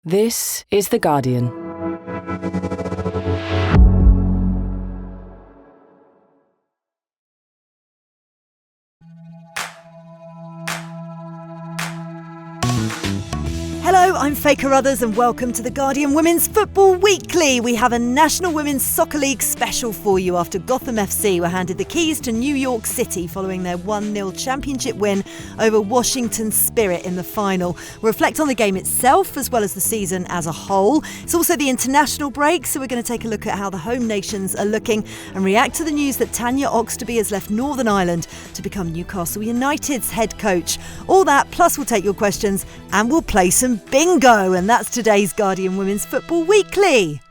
This is The Guardian. Hello, I'm Faye Carruthers and welcome to The Guardian Women's Football Weekly. We have a National Women's Soccer League special for you after Gotham FC were handed the keys to New York City following their 1-0 championship win over Washington Spirit in the final. We'll reflect on the game itself as well as the season as a whole. It's also the international break, so we're going to take a look at how the home nations are looking and react to the news that Tanya Oxtoby has left Northern Ireland to become Newcastle United's head coach. All that, plus we'll take your questions and we'll play some bingo, and that's today's Guardian Women's Football Weekly.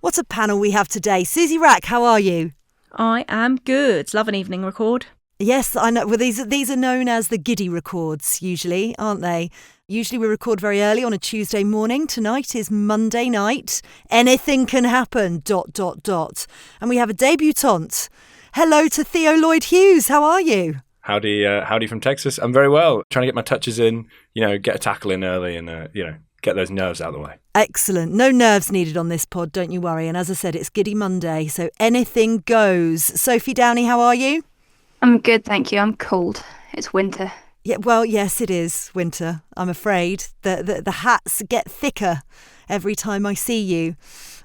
What a panel we have today. Suzy Wrack, how are you? I am good. Love an evening record. Yes, I know. Well, these are known as the giddy records, usually, aren't they? Usually we record very early on a Tuesday morning. Tonight is Monday night. Anything can happen, ... And we have a debutante. Hello to Theo Lloyd-Hughes. How are you? Howdy from Texas. I'm very well. Trying to get my touches in, get a tackle in early and, get those nerves out of the way. Excellent. No nerves needed on this pod, don't you worry. And as I said, it's Giddy Monday, so anything goes. Sophie, Downey, how are you? I'm good, thank you. I'm cold. It's winter. Yeah, well, yes, it is winter, I'm afraid. The hats get thicker every time I see you.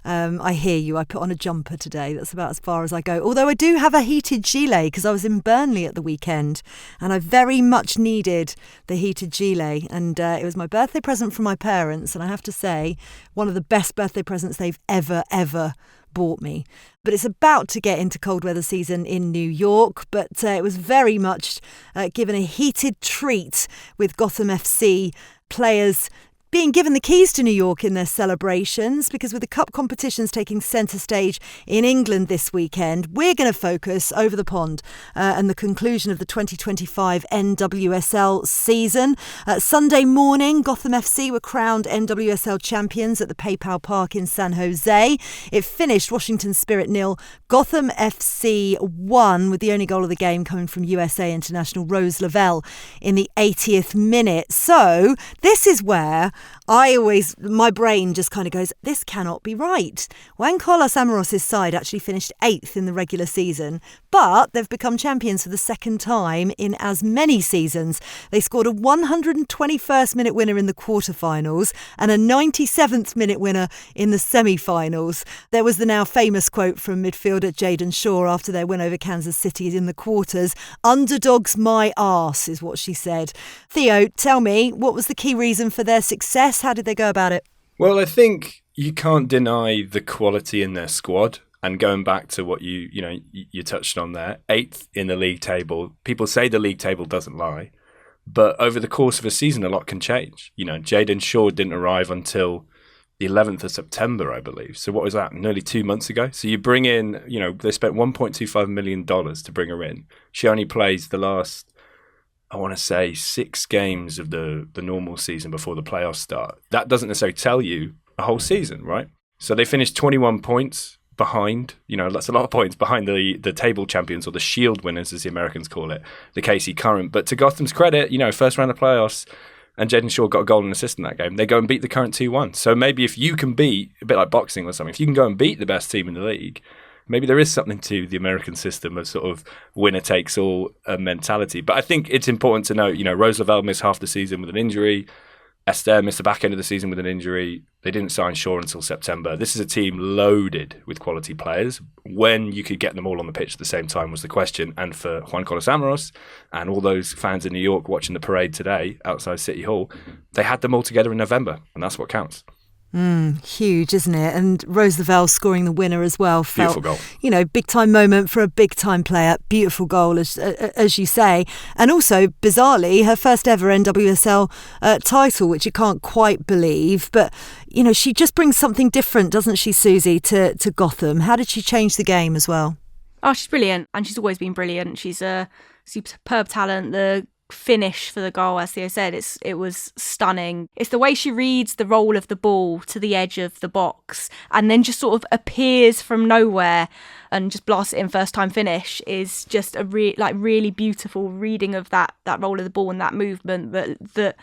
I hear you. I put on a jumper today. That's about as far as I go. Although I do have a heated gilet because I was in Burnley at the weekend and I very much needed the heated gilet. And it was my birthday present from my parents. And I have to say, one of the best birthday presents they've ever bought me. But it's about to get into cold weather season in New York. But it was very much given a heated treat with Gotham FC players being given the keys to New York in their celebrations, because with the cup competitions taking centre stage in England this weekend, we're going to focus over the pond and the conclusion of the 2025 NWSL season. Sunday morning, Gotham FC were crowned NWSL champions at the PayPal Park in San Jose. It finished Washington Spirit 0, Gotham FC 1, with the only goal of the game coming from USA international Rose Lavelle in the 80th minute. So this is where my brain just kind of goes, this cannot be right. Juan Carlos Amoros' side actually finished 8th in the regular season, but they've become champions for the second time in as many seasons. They scored a 121st minute winner in the quarterfinals and a 97th minute winner in the semi-finals. There was the now famous quote from midfielder Jayden Shaw after their win over Kansas City in the quarters. "Underdogs my arse," is what she said. Theo, tell me, what was the key reason for their success? How did they go about it? Well, I think you can't deny the quality in their squad. And going back to what you touched on there, 8th in the league table. People say the league table doesn't lie, but over the course of a season, a lot can change. Jayden Shaw didn't arrive until the 11th of September, I believe. So what was that? Nearly 2 months ago. So you bring in, they spent $1.25 million to bring her in. She only plays the last, I want to say, 6 games of the normal season before the playoffs start. That doesn't necessarily tell you a whole season, right? So they finished 21 points behind, that's a lot of points behind the table champions, or the Shield winners, as the Americans call it, the KC Current. But to Gotham's credit, first round of playoffs, and Jayden Shaw got a goal and assist in that game. They go and beat the Current 2-1. So maybe if you can beat, a bit like boxing or something, if you can go and beat the best team in the league, maybe there is something to the American system of sort of winner-takes-all mentality. But I think it's important to note, Rose Lavelle missed half the season with an injury. Esther missed the back end of the season with an injury. They didn't sign Shaw until September. This is a team loaded with quality players. When you could get them all on the pitch at the same time was the question. And for Juan Carlos Amoros and all those fans in New York watching the parade today outside City Hall, they had them all together in November, and that's what counts. Huge, isn't it? And Rose Lavelle scoring the winner as well. Beautiful goal. Big time moment for a big time player. Beautiful goal, as you say. And also, bizarrely, her first ever NWSL title, which you can't quite believe. But, she just brings something different, doesn't she, Suzy, to Gotham? How did she change the game as well? Oh, she's brilliant. And she's always been brilliant. She's a superb talent. The finish for the goal, as Theo said, it was stunning. It's the way she reads the roll of the ball to the edge of the box and then just sort of appears from nowhere and just blasts it in first time finish is just a really beautiful reading of that roll of the ball and that movement that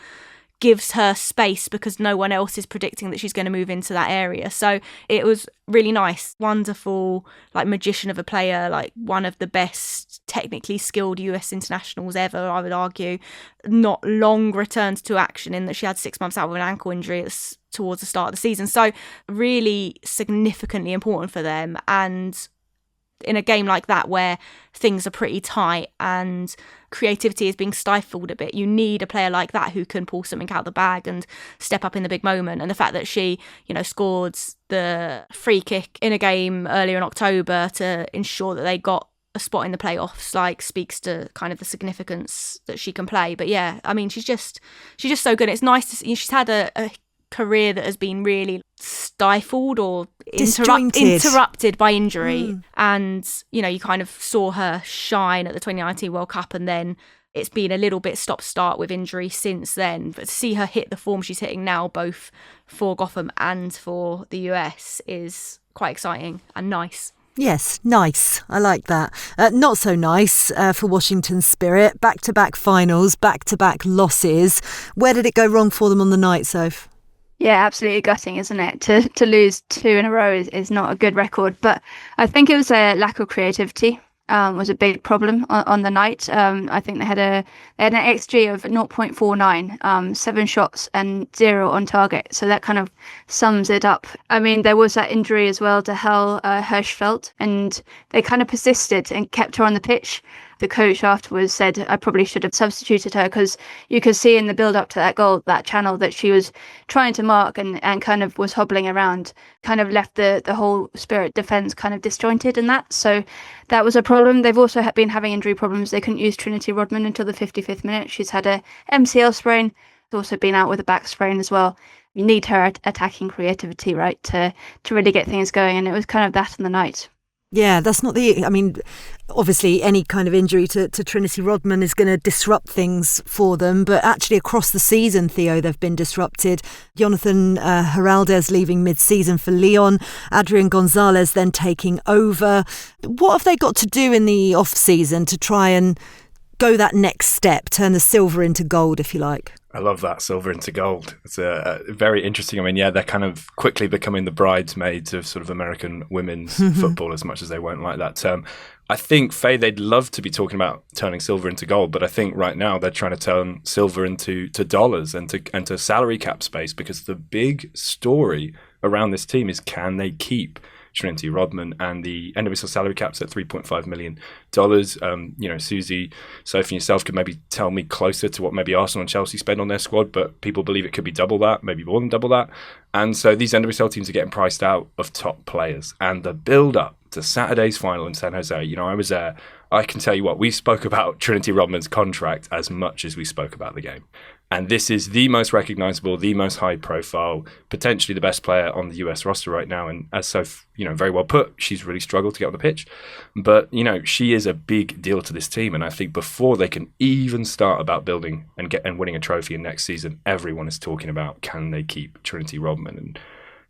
gives her space because no one else is predicting that she's going to move into that area. So it was really nice, wonderful, like magician of a player, like one of the best technically skilled US internationals ever, I would argue. Not long returned to action in that she had 6 months out with an ankle injury towards the start of the season. So really significantly important for them. And in a game like that where things are pretty tight and creativity is being stifled a bit, you need a player like that who can pull something out of the bag and step up in the big moment. And the fact that she, scored the free kick in a game earlier in October to ensure that they got a spot in the playoffs, like, speaks to kind of the significance that she can play. But yeah, I mean, she's just so good. It's nice to see she's had a career that has been really stifled or interrupted by injury. And you kind of saw her shine at the 2019 World Cup, and then it's been a little bit stop-start with injury since then. But to see her hit the form she's hitting now, both for Gotham and for the US, is quite exciting and nice. Yes, nice. I like that. Not so nice for Washington's Spirit. Back-to-back finals, back-to-back losses. Where did it go wrong for them on the night, Soph? Yeah, absolutely gutting, isn't it? To lose 2 in a row is not a good record. But I think it was a lack of creativity. Was a big problem on the night. I think they had an XG of 0.49, 7 shots and 0 on target. So that kind of sums it up. I mean, there was that injury as well to Hel Hirschfeld, and they kind of persisted and kept her on the pitch. The coach afterwards said, I probably should have substituted her, because you could see in the build-up to that goal, that channel, that she was trying to mark and kind of was hobbling around, kind of left the whole Spirit defence kind of disjointed in that. So that was a problem. They've also been having injury problems. They couldn't use Trinity Rodman until the 55th minute. She's had a MCL sprain. She's also been out with a back sprain as well. You need her attacking creativity, right, to really get things going. And it was kind of that on the night. Yeah, that's not obviously any kind of injury to Trinity Rodman is going to disrupt things for them, but actually across the season, Theo, they've been disrupted. Jonathan Heraldez leaving mid-season for Lyon, Adrian Gonzalez then taking over. What have they got to do in the off-season to try and go that next step, turn the silver into gold, if you like? I love that, silver into gold. It's very interesting. I mean, yeah, they're kind of quickly becoming the bridesmaids of sort of American women's football, as much as they won't like that term. I think, Faye, they'd love to be talking about turning silver into gold, but I think right now they're trying to turn silver into dollars and to salary cap space, because the big story around this team is, can they keep Trinity Rodman? And the NWSL salary cap's at $3.5 million. Suzy, Sophie, and yourself could maybe tell me closer to what maybe Arsenal and Chelsea spend on their squad, but people believe it could be double that, maybe more than double that. And so these NWSL teams are getting priced out of top players. And the build-up to Saturday's final in San Jose, I was there. I can tell you what, we spoke about Trinity Rodman's contract as much as we spoke about the game. And this is the most recognisable, the most high profile, potentially the best player on the US roster right now. And as Soph, very well put, she's really struggled to get on the pitch. But, she is a big deal to this team. And I think before they can even start about building and winning a trophy in next season, everyone is talking about, can they keep Trinity Rodman? And,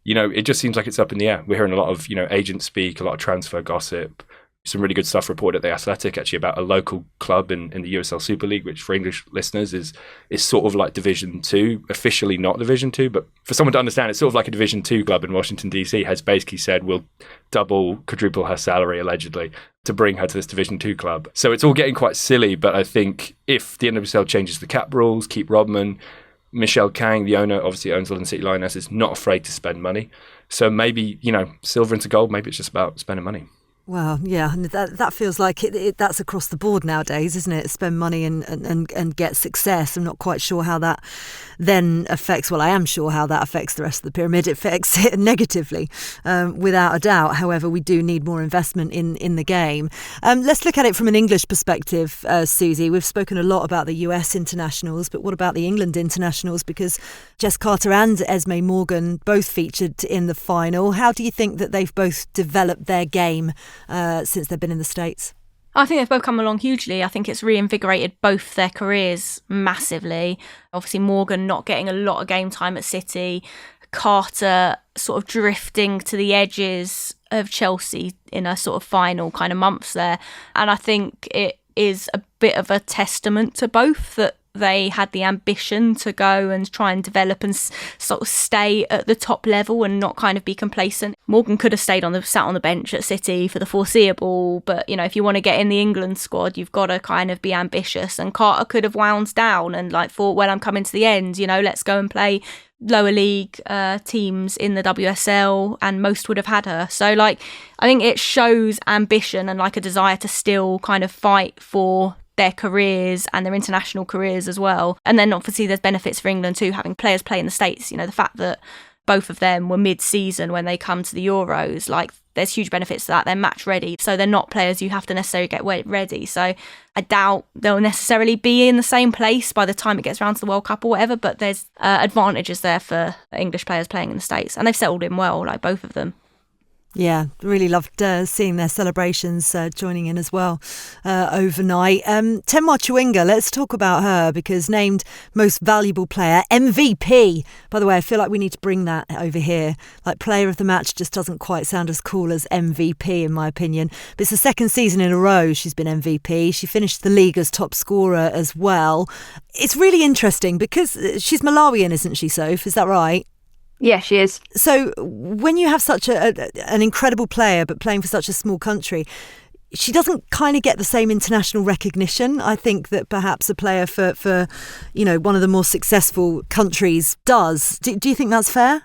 it just seems like it's up in the air. We're hearing a lot of, agent speak, a lot of transfer gossip. Some really good stuff reported at The Athletic, actually, about a local club in the USL Super League, which for English listeners is sort of like Division 2, officially not Division 2, but for someone to understand, it's sort of like a Division 2 club in Washington, D.C. has basically said, we'll quadruple her salary, allegedly, to bring her to this Division 2 club. So it's all getting quite silly, but I think if the NWSL changes the cap rules, keep Rodman, Michelle Kang, the owner, obviously owns London City Lioness, is not afraid to spend money. So maybe, silver into gold, maybe it's just about spending money. Well, yeah, and that feels like that's across the board nowadays, isn't it? Spend money and get success. I'm not quite sure how that then affects, well, I am sure how that affects the rest of the pyramid. It affects it negatively, without a doubt. However, we do need more investment in the game. Let's look at it from an English perspective, Suzy. We've spoken a lot about the US internationals, but what about the England internationals? Because Jess Carter and Esme Morgan both featured in the final. How do you think that they've both developed their game since they've been in the States? I think they've both come along hugely. I think it's reinvigorated both their careers massively. Obviously, Morgan not getting a lot of game time at City, Carter sort of drifting to the edges of Chelsea in a sort of final kind of months there. And I think it is a bit of a testament to both that they had the ambition to go and try and develop and sort of stay at the top level and not kind of be complacent. Morgan could have sat on the bench at City for the foreseeable, but you know, if you want to get in the England squad, you've got to kind of be ambitious. And Carter could have wound down and like thought, well, I'm coming to the end, you know, let's go and play lower league teams in the WSL, and most would have had her. So like, I think it shows ambition and like a desire to still kind of fight for their careers and their international careers as well. And then obviously there's benefits for England too, having players play in the States. You know, the fact that both of them were mid-season when they come to the Euros, like there's huge benefits to that. They're match ready, so they're not players you have to necessarily get ready. So I doubt they'll necessarily be in the same place by the time it gets around to the World Cup or whatever, but there's advantages there for English players playing in the States, and they've settled in well, like both of them. Yeah, really loved seeing their celebrations joining in as well overnight. Tenma Chawinga, let's talk about her, because named most valuable player, MVP. By the way, I feel like we need to bring that over here. Like, player of the match just doesn't quite sound as cool as MVP in my opinion. But it's the second season in a row she's been MVP. She finished the league as top scorer as well. It's really interesting because she's Malawian, isn't she, Soph? Is that right? Yeah, she is. So when you have such an incredible player but playing for such a small country, she doesn't kind of get the same international recognition, I think, that perhaps a player for you know, one of the more successful countries does. Do you think that's fair?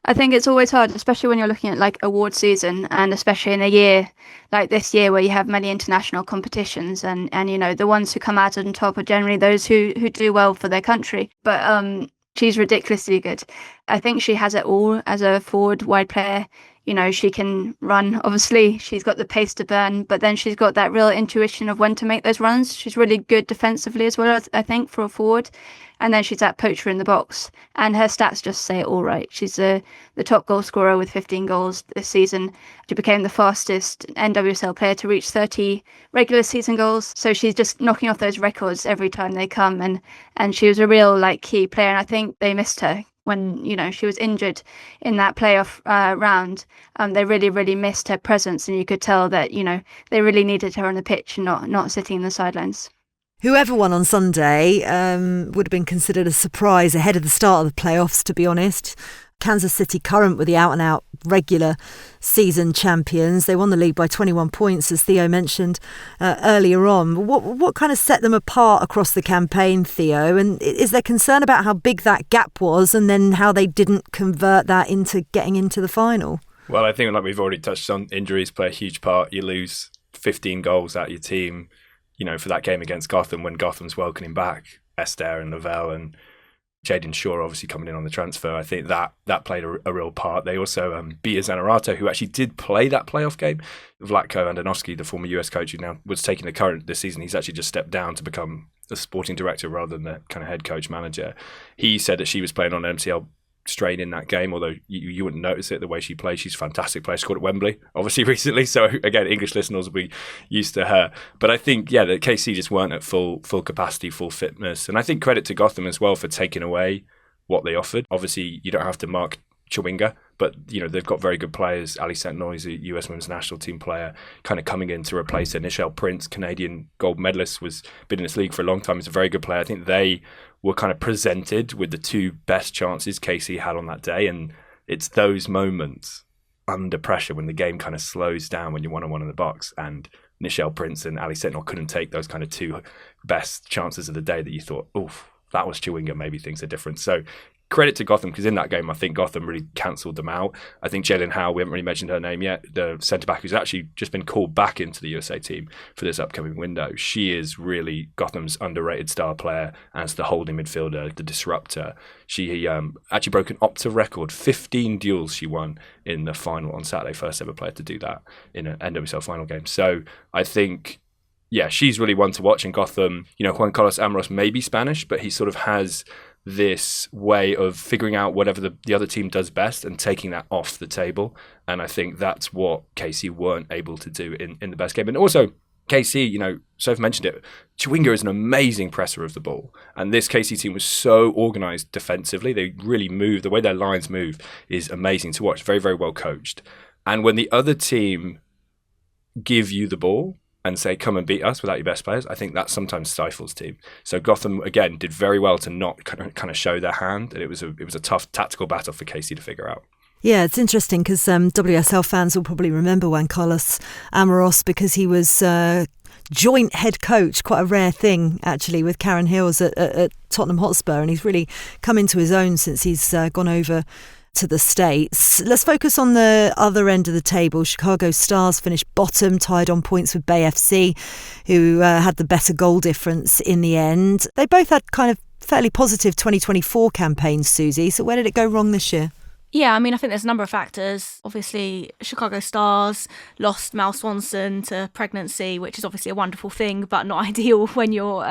I think it's always hard, especially when you're looking at like award season, and especially in a year like this year where you have many international competitions, and you know, the ones who come out on top are generally those who do well for their country. But she's ridiculously good. I think she has it all as a forward wide player. You know, she can run, obviously. She's got the pace to burn, but then she's got that real intuition of when to make those runs. She's really good defensively as well, I think, for a forward. And then she's that poacher in the box. And her stats just say it all right. She's the top goal scorer with 15 goals this season. She became the fastest NWSL player to reach 30 regular season goals. So she's just knocking off those records every time they come. And she was a real like key player. And I think they missed her when, you know, she was injured in that playoff round. They really, really missed her presence. And you could tell that, you know, they really needed her on the pitch and not sitting in the sidelines. Whoever won on Sunday would have been considered a surprise ahead of the start of the playoffs, to be honest. Kansas City Current were the out-and-out regular season champions. They won the league by 21 points, as Theo mentioned earlier on. What kind of set them apart across the campaign, Theo? And is there concern about how big that gap was, and then how they didn't convert that into getting into the final? Well, I think, like we've already touched on, injuries play a huge part. You lose 15 goals out of your team, you know, for that game against Gotham, when Gotham's welcoming back Esther and Lavelle and Jaden Shaw obviously coming in on the transfer. I think that played a real part. They also beat Zanerato, who actually did play that playoff game. Vlatko Andonovski, the former US coach who now was taking the Current this season, he's actually just stepped down to become the sporting director rather than the kind of head coach manager. He said that she was playing on an MCL strain in that game, although you wouldn't notice it the way she plays. She's a fantastic player. She scored at Wembley, obviously, recently. So, again, English listeners will be used to her. But I think, yeah, the KC just weren't at full capacity, full fitness. And I think credit to Gotham as well for taking away what they offered. Obviously, you don't have to mark Chawinga, but, you know, they've got very good players. Ali Sentnoy's a US Women's National Team player, kind of coming in to replace her. Nichelle Prince, Canadian gold medalist, been in this league for a long time. He's a very good player. I think they were kind of presented with the two best chances KC had on that day. And it's those moments under pressure when the game kind of slows down when you're one-on-one in the box. And Nichelle Prince and Ali Sentnoy couldn't take those kind of two best chances of the day that you thought, oof, that was Chawinga, maybe things are different. So credit to Gotham, because in that game, I think Gotham really cancelled them out. I think Jalen Howe, we haven't really mentioned her name yet, the centre-back who's actually just been called back into the USA team for this upcoming window. She is really Gotham's underrated star player as the holding midfielder, the disruptor. She actually broke an Opta record, 15 duels she won in the final on Saturday, first ever player to do that in an NWSL final game. So I think, yeah, she's really one to watch in Gotham. You know, Juan Carlos Amoros may be Spanish, but he sort of has this way of figuring out whatever the other team does best and taking that off the table. And I think that's what KC weren't able to do in the best game. And also, KC, you know, Soph mentioned it, Chawinga is an amazing presser of the ball. And this KC team was so organised defensively. They really move. The way their lines move is amazing to watch. Very, very well coached. And when the other team give you the ball, and say, come and beat us without your best players, I think that sometimes stifles teams. So Gotham, again, did very well to not kind of show their hand. And it was a tough tactical battle for Casey to figure out. Yeah, it's interesting because WSL fans will probably remember Juan Carlos Amoros because he was joint head coach, quite a rare thing actually, with Karen Hills at Tottenham Hotspur, and he's really come into his own since he's gone over to the States. Let's focus on the other end of the table. Chicago Stars finished bottom, tied on points with Bay FC, who had the better goal difference in the end. They both had kind of fairly positive 2024 campaigns, Suzy. So where did it go wrong this year? Yeah, I mean, I think there's a number of factors. Obviously, Chicago Stars lost Mal Swanson to pregnancy, which is obviously a wonderful thing, but not ideal when you're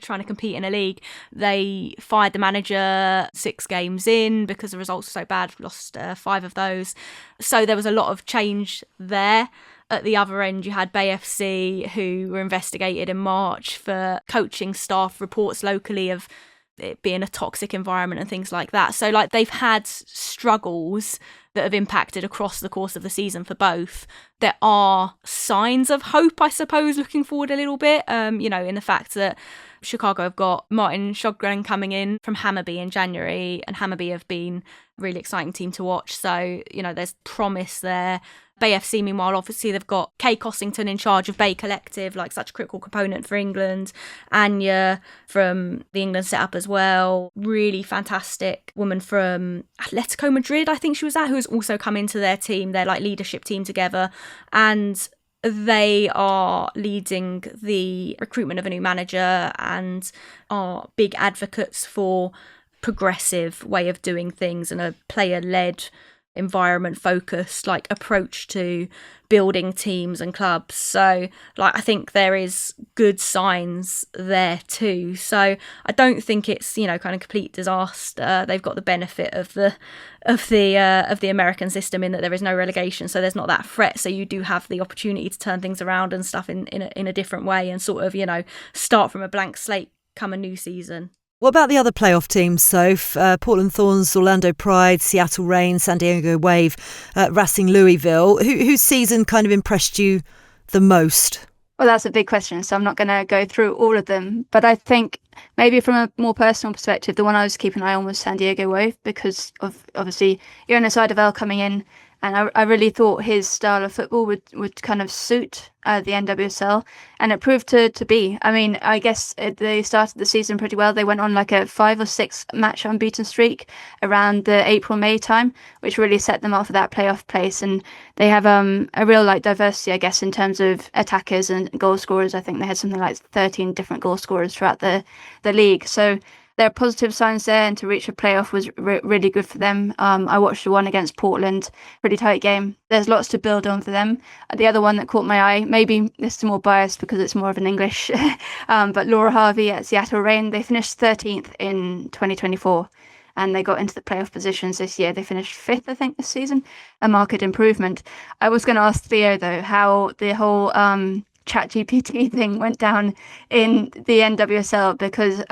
trying to compete in a league. They fired the manager 6 games in because the results were so bad. We lost 5 of those. So there was a lot of change there. At the other end, you had Bay FC, who were investigated in March for coaching staff reports locally of it being a toxic environment and things like that. So like they've had struggles that have impacted across the course of the season for both. There are signs of hope, I suppose, looking forward a little bit, in the fact that Chicago have got Martin Sjögren coming in from Hammarby in January, and Hammarby have been a really exciting team to watch. So, there's promise there. Bay FC, meanwhile, obviously they've got Kay Cossington in charge of Bay Collective, like such a critical component for England. Anya from the England setup as well. Really fantastic woman from Atletico Madrid, I think she was at, who has also come into their team, their like leadership team together. And they are leading the recruitment of a new manager and are big advocates for progressive way of doing things and a player-led environment focused like approach to building teams and clubs. So I think there is good signs there too. So I don't think it's kind of complete disaster. They've got the benefit of the American system in that there is no relegation, so there's not that threat. So you do have the opportunity to turn things around and stuff in a different way and sort of start from a blank slate come a new season. What about the other playoff teams, Soph? Portland Thorns, Orlando Pride, Seattle Reign, San Diego Wave, Racing Louisville. Whose season kind of impressed you the most? Well, that's a big question, so I'm not going to go through all of them. But I think maybe from a more personal perspective, the one I was keeping an eye on was San Diego Wave because of obviously Jonas Eidevall coming in. And I really thought his style of football would kind of suit the NWSL, and it proved to be. I mean, I guess they started the season pretty well. They went on like a 5 or 6 match unbeaten streak around the April-May time, which really set them up for that playoff place. And they have a real like diversity, I guess, in terms of attackers and goal scorers. I think they had something like 13 different goal scorers throughout the league. So there are positive signs there, and to reach a playoff was really good for them. I watched the one against Portland, pretty tight game. There's lots to build on for them. The other one that caught my eye, maybe this is more biased because it's more of an English, but Laura Harvey at Seattle Reign, they finished 13th in 2024. And they got into the playoff positions this year. They finished 5th, I think, this season. A marked improvement. I was going to ask Theo, though, how the whole ChatGPT thing went down in the NWSL because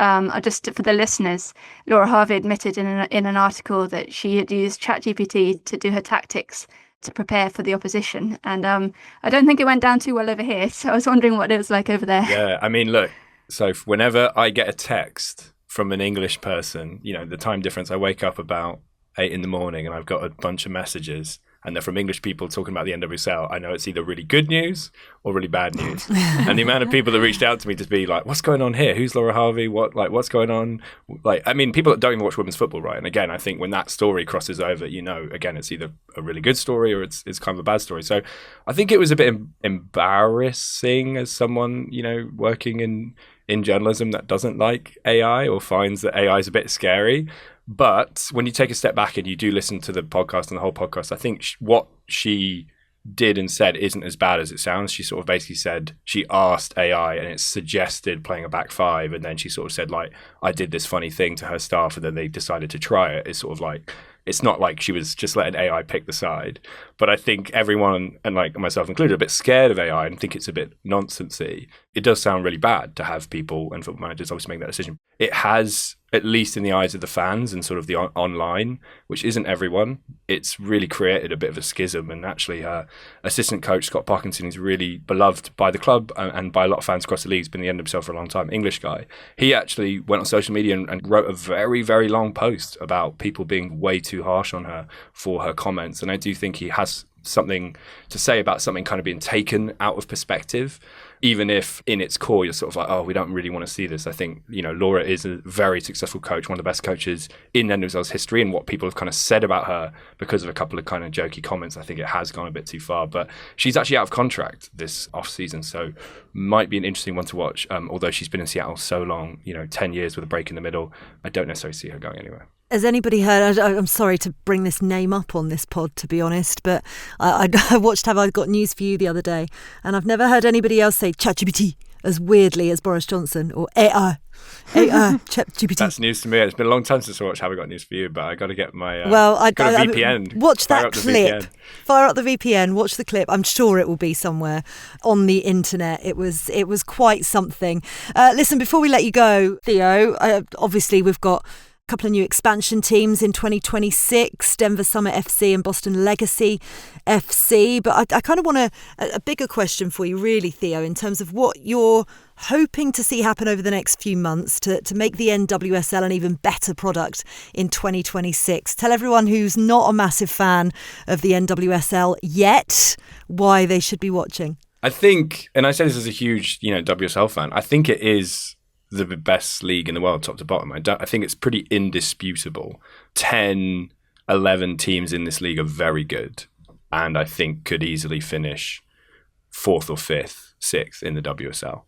just for the listeners, Laura Harvey admitted in an article that she had used ChatGPT to do her tactics to prepare for the opposition, and I don't think it went down too well over here. So I was wondering what it was like over there. Yeah, I mean, look, so whenever I get a text from an English person, the time difference, I wake up about 8 in the morning and I've got a bunch of messages. And they're from English people talking about the NWSL, I know it's either really good news or really bad news. And the amount of people that reached out to me to be like, what's going on here? Who's Laura Harvey? What's going on? People that don't even watch women's football, right? And again, I think when that story crosses over, again, it's either a really good story or it's kind of a bad story. So I think it was a bit embarrassing as someone, working in journalism that doesn't like AI or finds that AI is a bit scary. But when you take a step back and you do listen to the podcast and the whole podcast, I think what she did and said isn't as bad as it sounds. She sort of basically said she asked AI and it suggested playing a back 5. And then she sort of said, I did this funny thing to her staff and then they decided to try it. It's sort of like, it's not like she was just letting AI pick the side. But I think everyone, and like myself included, are a bit scared of AI and think it's a bit nonsensy. it does sound really bad to have people and football managers obviously make that decision. It has, at least in the eyes of the fans and sort of the online, which isn't everyone, it's really created a bit of a schism. And actually her assistant coach, Scott Parkinson, is really beloved by the club and by a lot of fans across the league. He's been in the NWSL for a long time, English guy. He actually went on social media and wrote a very, very long post about people being way too harsh on her for her comments. And I do think he has something to say about something kind of being taken out of perspective, even if in its core you're sort of like, oh, we don't really want to see this. I think, Laura is a very successful coach, one of the best coaches in NWSL's history, and what people have kind of said about her because of a couple of kind of jokey comments, I think it has gone a bit too far. But she's actually out of contract this off-season, so might be an interesting one to watch. Although she's been in Seattle so long, 10 years with a break in the middle, I don't necessarily see her going anywhere. Has anybody heard, I'm sorry to bring this name up on this pod, to be honest, but I watched Have I Got News For You the other day, and I've never heard anybody else say ChatGPT as weirdly as Boris Johnson, or AI, ChatGPT. That's news to me. It's been a long time since I watched Have I Got News For You, but I got to get my VPN. Watch that clip. Fire up the VPN, watch the clip. I'm sure it will be somewhere on the internet. It was quite something. Listen, before we let you go, Theo, obviously we've got couple of new expansion teams in 2026, Denver Summer FC and Boston Legacy FC. But I kind of want a bigger question for you, really, Theo, in terms of what you're hoping to see happen over the next few months to make the NWSL an even better product in 2026. Tell everyone who's not a massive fan of the NWSL yet why they should be watching. I think, and I say this as a huge, WSL fan, I think it is the best league in the world, top to bottom. I think it's pretty indisputable. 10, 11 teams in this league are very good, and I think could easily finish 4th or 5th, 6th in the WSL.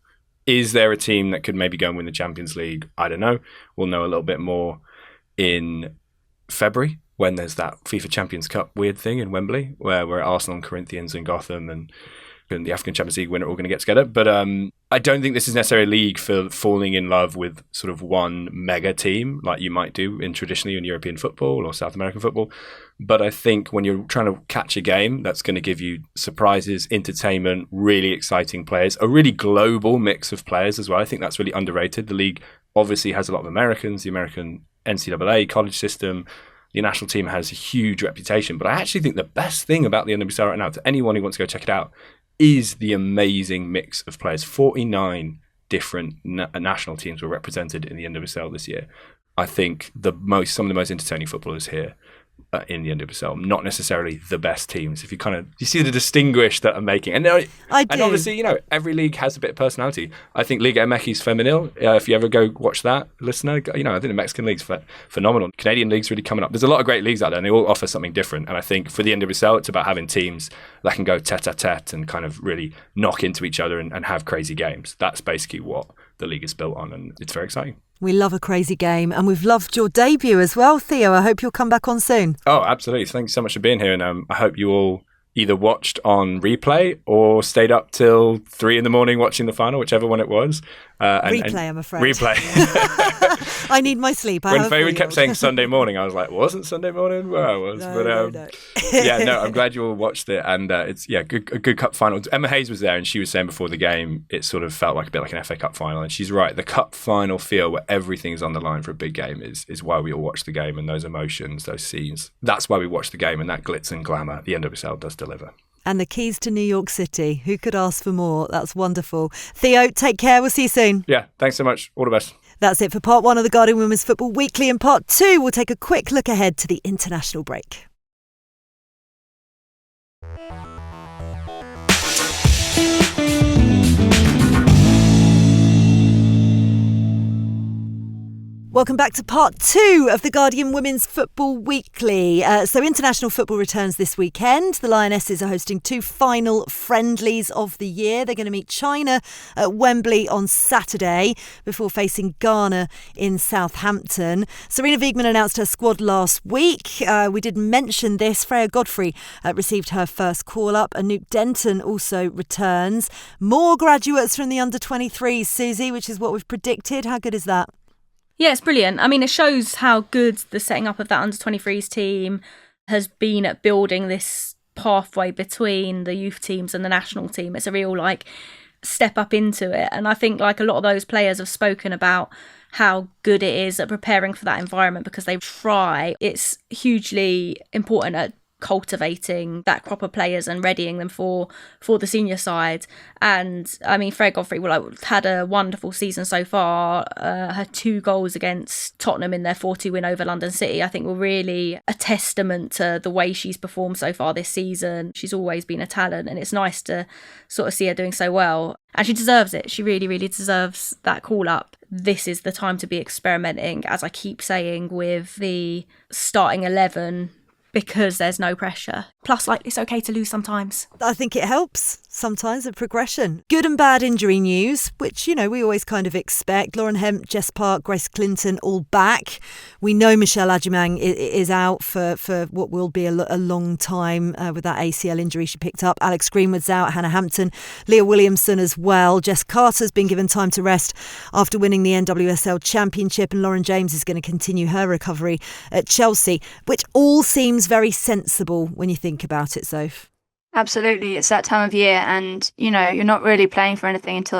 Is there a team that could maybe go and win the Champions League? I don't know. We'll know a little bit more in February when there's that FIFA Champions Cup weird thing in Wembley, where we're at Arsenal and Corinthians and Gotham and the African Champions League winner all going to get together. But I don't think this is necessarily a league for falling in love with sort of one mega team like you might do traditionally in European football or South American football. But I think when you're trying to catch a game that's going to give you surprises, entertainment, really exciting players, a really global mix of players as well, I think that's really underrated. The league obviously has a lot of Americans, the American NCAA college system. The national team has a huge reputation. But I actually think the best thing about the NWSL right now, to anyone who wants to go check it out, is the amazing mix of players. 49 different national teams were represented in the NWSL this year. I think some of the most entertaining footballers here in the NWSL, not necessarily the best teams. If you see the distinguish that I'm making, and I do. And obviously, every league has a bit of personality. I think Liga MX Femenil. If you ever go watch that, listener, I think the Mexican league's phenomenal. Canadian league's really coming up. There's a lot of great leagues out there, and they all offer something different. And I think for the NWSL, it's about having teams that can go tete-a-tete and kind of really knock into each other and have crazy games. That's basically what the league is built on, and it's very exciting. We love a crazy game, and we've loved your debut as well, Theo. I hope you'll come back on soon. Oh, absolutely. Thanks so much for being here, and I hope you all either watched on replay or stayed up till 3 a.m. watching the final, whichever one it was. Replay, I'm afraid. Replay. I need my sleep. When Faye kept saying Sunday morning, I was like, wasn't Sunday morning where I was? No. I'm glad you all watched it. And it's a good cup final. Emma Hayes was there, and she was saying before the game, it sort of felt like a bit like an FA Cup final. And she's right. The cup final feel where everything's on the line for a big game is why we all watch the game, and those emotions, those scenes. That's why we watch the game, and that glitz and glamour the NWSL does deliver. And the keys to New York City. Who could ask for more? That's wonderful. Theo, take care. We'll see you soon. Yeah, thanks so much. All the best. That's it for part 1 of the Guardian Women's Football Weekly. In part 2, we'll take a quick look ahead to the international break. Welcome back to part 2 of the Guardian Women's Football Weekly. So international football returns this weekend. The Lionesses are hosting 2 final friendlies of the year. They're going to meet China at Wembley on Saturday before facing Ghana in Southampton. Sarina Wiegman announced her squad last week. We did mention this. Freya Godfrey received her first call-up. Anouk Denton also returns. More graduates from the under-23s, Suzy, which is what we've predicted. How good is that? Yeah, it's brilliant. I mean, it shows how good the setting up of that under-23s team has been at building this pathway between the youth teams and the national team. It's a real, step up into it. And I think like a lot of those players have spoken about how good it is at preparing for that environment because they try. It's hugely important at cultivating that crop of players and readying them for the senior side. And I mean, Faye Carruthers had a wonderful season so far. Her 2 goals against Tottenham in their 4-2 win over London City, I think, were really a testament to the way she's performed so far this season. She's always been a talent, and it's nice to sort of see her doing so well. And she deserves it. She really, really deserves that call up. This is the time to be experimenting, as I keep saying, with the starting 11, because there's no pressure. Plus, like, it's okay to lose sometimes. I think it helps sometimes, a progression. Good and bad injury news, which, you know, we always kind of expect. Lauren Hemp, Jess Park, Grace Clinton, all back. We know Michelle Adjumang is out for what will be a long time with that ACL injury she picked up. Alex Greenwood's out, Hannah Hampton, Leah Williamson as well. Jess Carter's been given time to rest after winning the NWSL Championship, and Lauren James is going to continue her recovery at Chelsea, which all seems very sensible when you think about it, Soph. Absolutely. It's that time of year, and, you know, you're not really playing for anything until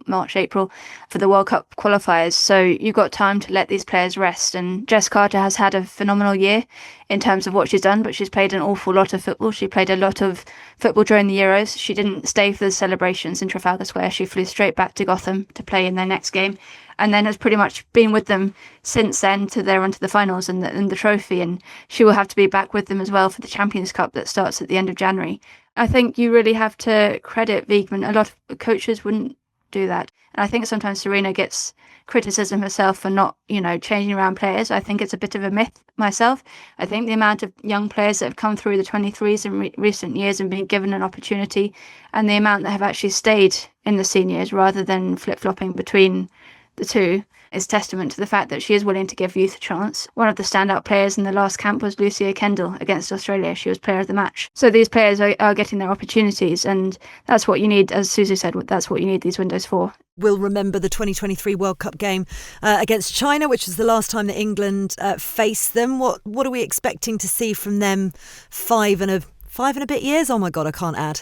March, April for the World Cup qualifiers. So you've got time to let these players rest. And Jess Carter has had a phenomenal year in terms of what she's done, but she's played an awful lot of football. She played a lot of football during the Euros. She didn't stay for the celebrations in Trafalgar Square. She flew straight back to Gotham to play in their next game, and then has pretty much been with them since then to their run to the finals and the trophy. And she will have to be back with them as well for the Champions Cup that starts at the end of January. I think you really have to credit Wiegman. A lot of coaches wouldn't do that. And I think sometimes Serena gets criticism herself for not, you know, changing around players. I think it's a bit of a myth myself. I think the amount of young players that have come through the 23s in recent years and been given an opportunity, and the amount that have actually stayed in the seniors rather than flip-flopping between the two, is testament to the fact that she is willing to give youth a chance. One of the standout players in the last camp was Lucia Kendall against Australia. She was player of the match. So these players are getting their opportunities, and that's what you need, as Suzy said, that's what you need these windows for. We'll remember the 2023 World Cup game against China, which was the last time that England faced them. What are we expecting to see from them 5 and a bit years? Oh my God, I can't add.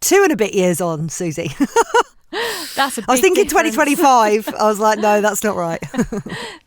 2 and a bit years on, Suzy. That's a big I was thinking difference. 2025. I was like, no, that's not right.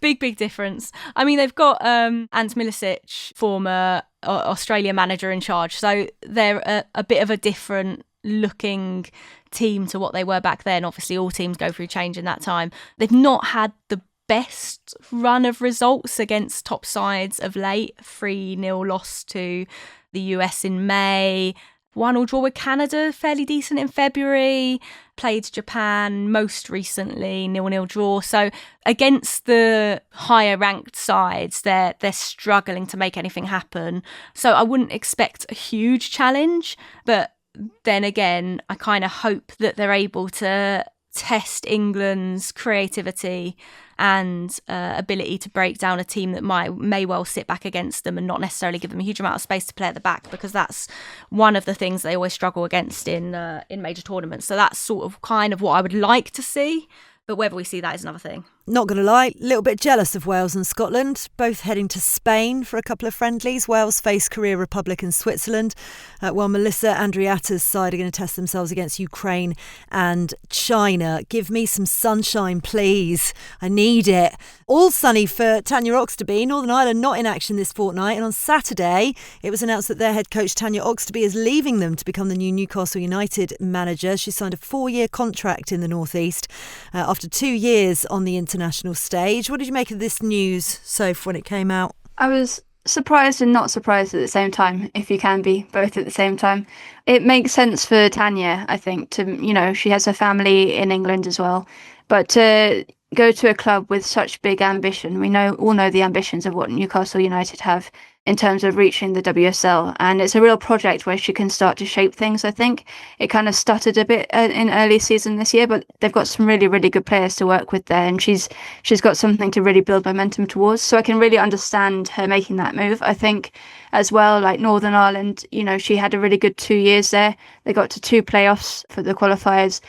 Big difference. I mean, they've got Ant Milicic, former Australia manager, in charge. So they're a bit of a different looking team to what they were back then. Obviously, all teams go through change in that time. They've not had the best run of results against top sides of late. 3-0 loss to the US in May. 1-1 draw with Canada, fairly decent in February. Played Japan most recently, 0-0 draw. So against the higher ranked sides, they're struggling to make anything happen. So I wouldn't expect a huge challenge, but then again, I kind of hope that they're able to test England's creativity and ability to break down a team that may well sit back against them and not necessarily give them a huge amount of space to play at the back, because that's one of the things they always struggle against in major tournaments. So that's sort of kind of what I would like to see, but whether we see that is another thing. Not going to lie, a little bit jealous of Wales and Scotland, both heading to Spain for a couple of friendlies. Wales face Korea Republic and Switzerland, while Melissa Andriatta's side are going to test themselves against Ukraine and China. Give me some sunshine, please. I need it. All sunny for Tanya Oxtoby. Northern Ireland not in action this fortnight, and on Saturday it was announced that their head coach Tanya Oxtoby is leaving them to become the new Newcastle United manager. She signed a 4-year contract in the North East after 2 years on the international stage. What did you make of this news, Soph, when it came out? I was surprised and not surprised at the same time, if you can be both at the same time. It makes sense for Tanya, I think, to, you know, she has her family in England as well, but to go to a club with such big ambition, we all know the ambitions of what Newcastle United have in terms of reaching the WSL, and it's a real project where she can start to shape things. I think it kind of stuttered a bit in early season this year, but they've got some really, really good players to work with there, and she's got something to really build momentum towards. So I can really understand her making that move. I think as well, like Northern Ireland, you know, she had a really good 2 years there. They got to 2 playoffs for the qualifiers.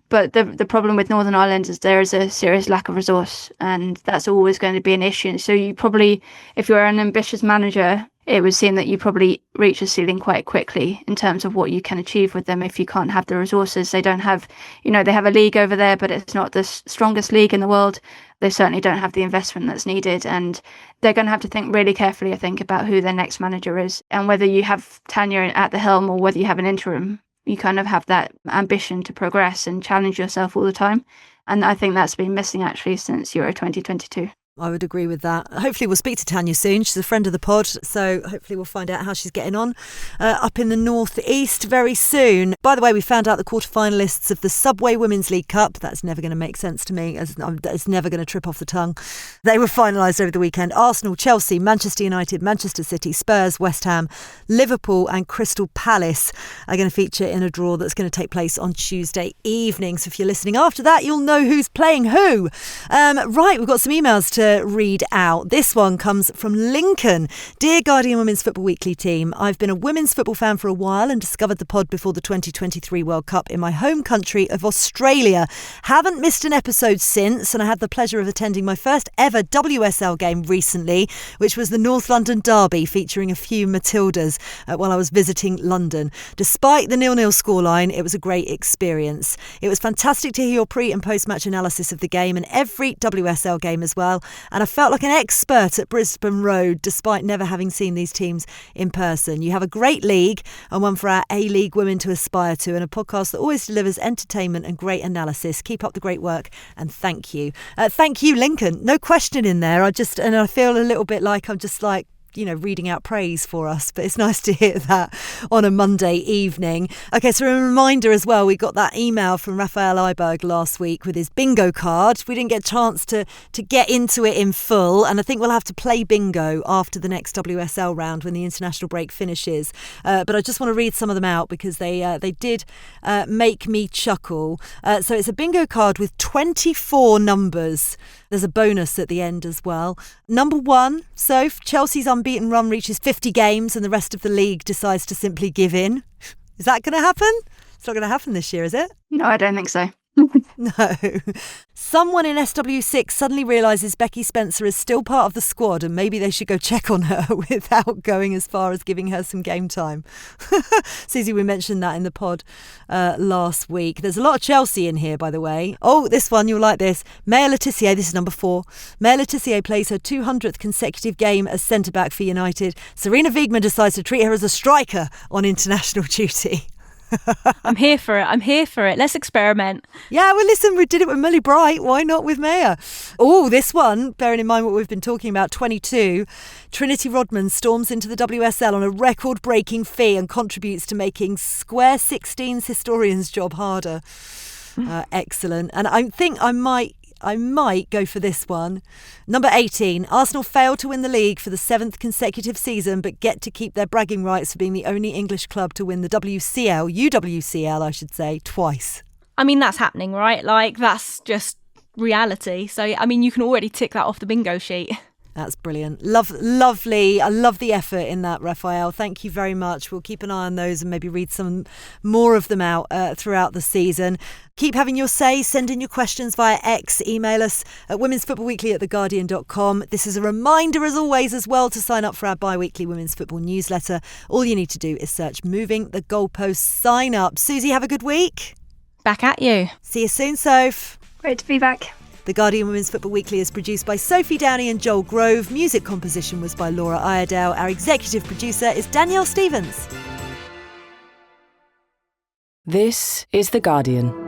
But the problem with Northern Ireland is there is a serious lack of resource, and that's always going to be an issue. So you probably, if you're an ambitious manager, it would seem that you probably reach a ceiling quite quickly in terms of what you can achieve with them if you can't have the resources. They don't have, they have a league over there, but it's not the strongest league in the world. They certainly don't have the investment that's needed, and they're going to have to think really carefully, I think, about who their next manager is, and whether you have Tanya at the helm or whether you have an interim. You kind of have that ambition to progress and challenge yourself all the time. And I think that's been missing actually since Euro 2022. I would agree with that. Hopefully we'll speak to Tanya soon. She's a friend of the pod, so hopefully we'll find out how she's getting on up in the northeast very soon. By the way, we found out the quarterfinalists of the Subway Women's League Cup. That's never going to make sense to me. It's never going to trip off the tongue. They were finalised over the weekend. Arsenal, Chelsea, Manchester United, Manchester City, Spurs, West Ham, Liverpool and Crystal Palace are going to feature in a draw that's going to take place on Tuesday evening. So if you're listening after that, you'll know who's playing who. Right, we've got some emails to read out. This one comes from Lincoln. Dear Guardian Women's Football Weekly team, I've been a women's football fan for a while and discovered the pod before the 2023 World Cup in my home country of Australia. Haven't missed an episode since, and I had the pleasure of attending my first ever WSL game recently, which was the North London Derby featuring a few Matildas while I was visiting London. Despite the 0-0 scoreline, it was a great experience. It was fantastic to hear your pre- and post-match analysis of the game and every WSL game as well. And I felt like an expert at Brisbane Road despite never having seen these teams in person. You have a great league and one for our A-League women to aspire to, and a podcast that always delivers entertainment and great analysis. Keep up the great work and thank you. Thank you, Lincoln. No question in there. I feel a little bit like I'm just like, reading out praise for us, but it's nice to hear that on a Monday evening. Okay, so a reminder as well, we got that email from Raphael Iberg last week with his bingo card. We didn't get a chance to get into it in full, and I think we'll have to play bingo after the next WSL round when the international break finishes. But I just want to read some of them out because they did make me chuckle. So it's a bingo card with 24 numbers. There's a bonus at the end as well. Number 1, Soph, Chelsea's unbeaten run reaches 50 games and the rest of the league decides to simply give in. Is that going to happen? It's not going to happen this year, is it? No, I don't think so. No. Someone in SW6 suddenly realises Becky Spencer is still part of the squad and maybe they should go check on her without going as far as giving her some game time. Suzy, we mentioned that in the pod last week. There's a lot of Chelsea in here, by the way. Oh, this one, you'll like this. Maya Letitia, this is number 4. Maya Letitia plays her 200th consecutive game as centre-back for United. Serena Wiegman decides to treat her as a striker on international duty. I'm here for it. Let's experiment. Yeah, well, listen, we did it with Millie Bright. Why not with Maya? Oh, this one, bearing in mind what we've been talking about, 22. Trinity Rodman storms into the WSL on a record-breaking fee and contributes to making Square 16's historian's job harder. Excellent. And I think I might go for this one. Number 18. Arsenal failed to win the league for the 7th consecutive season, but get to keep their bragging rights for being the only English club to win the UWCL, I should say, twice. I mean, that's happening, right? Like, that's just reality. So, I mean, you can already tick that off the bingo sheet. That's brilliant. Lovely. I love the effort in that, Raphael. Thank you very much. We'll keep an eye on those and maybe read some more of them out throughout the season. Keep having your say. Send in your questions via X. Email us at womensfootballweekly@theguardian.com. This is a reminder, as always, as well, to sign up for our bi-weekly women's football newsletter. All you need to do is search Moving the Goalposts. Sign up. Suzy, have a good week. Back at you. See you soon, Soph. Great to be back. The Guardian Women's Football Weekly is produced by Sophie, Downey and Joel Grove. Music composition was by Laura Iredale. Our executive producer is Danielle Stevens. This is The Guardian.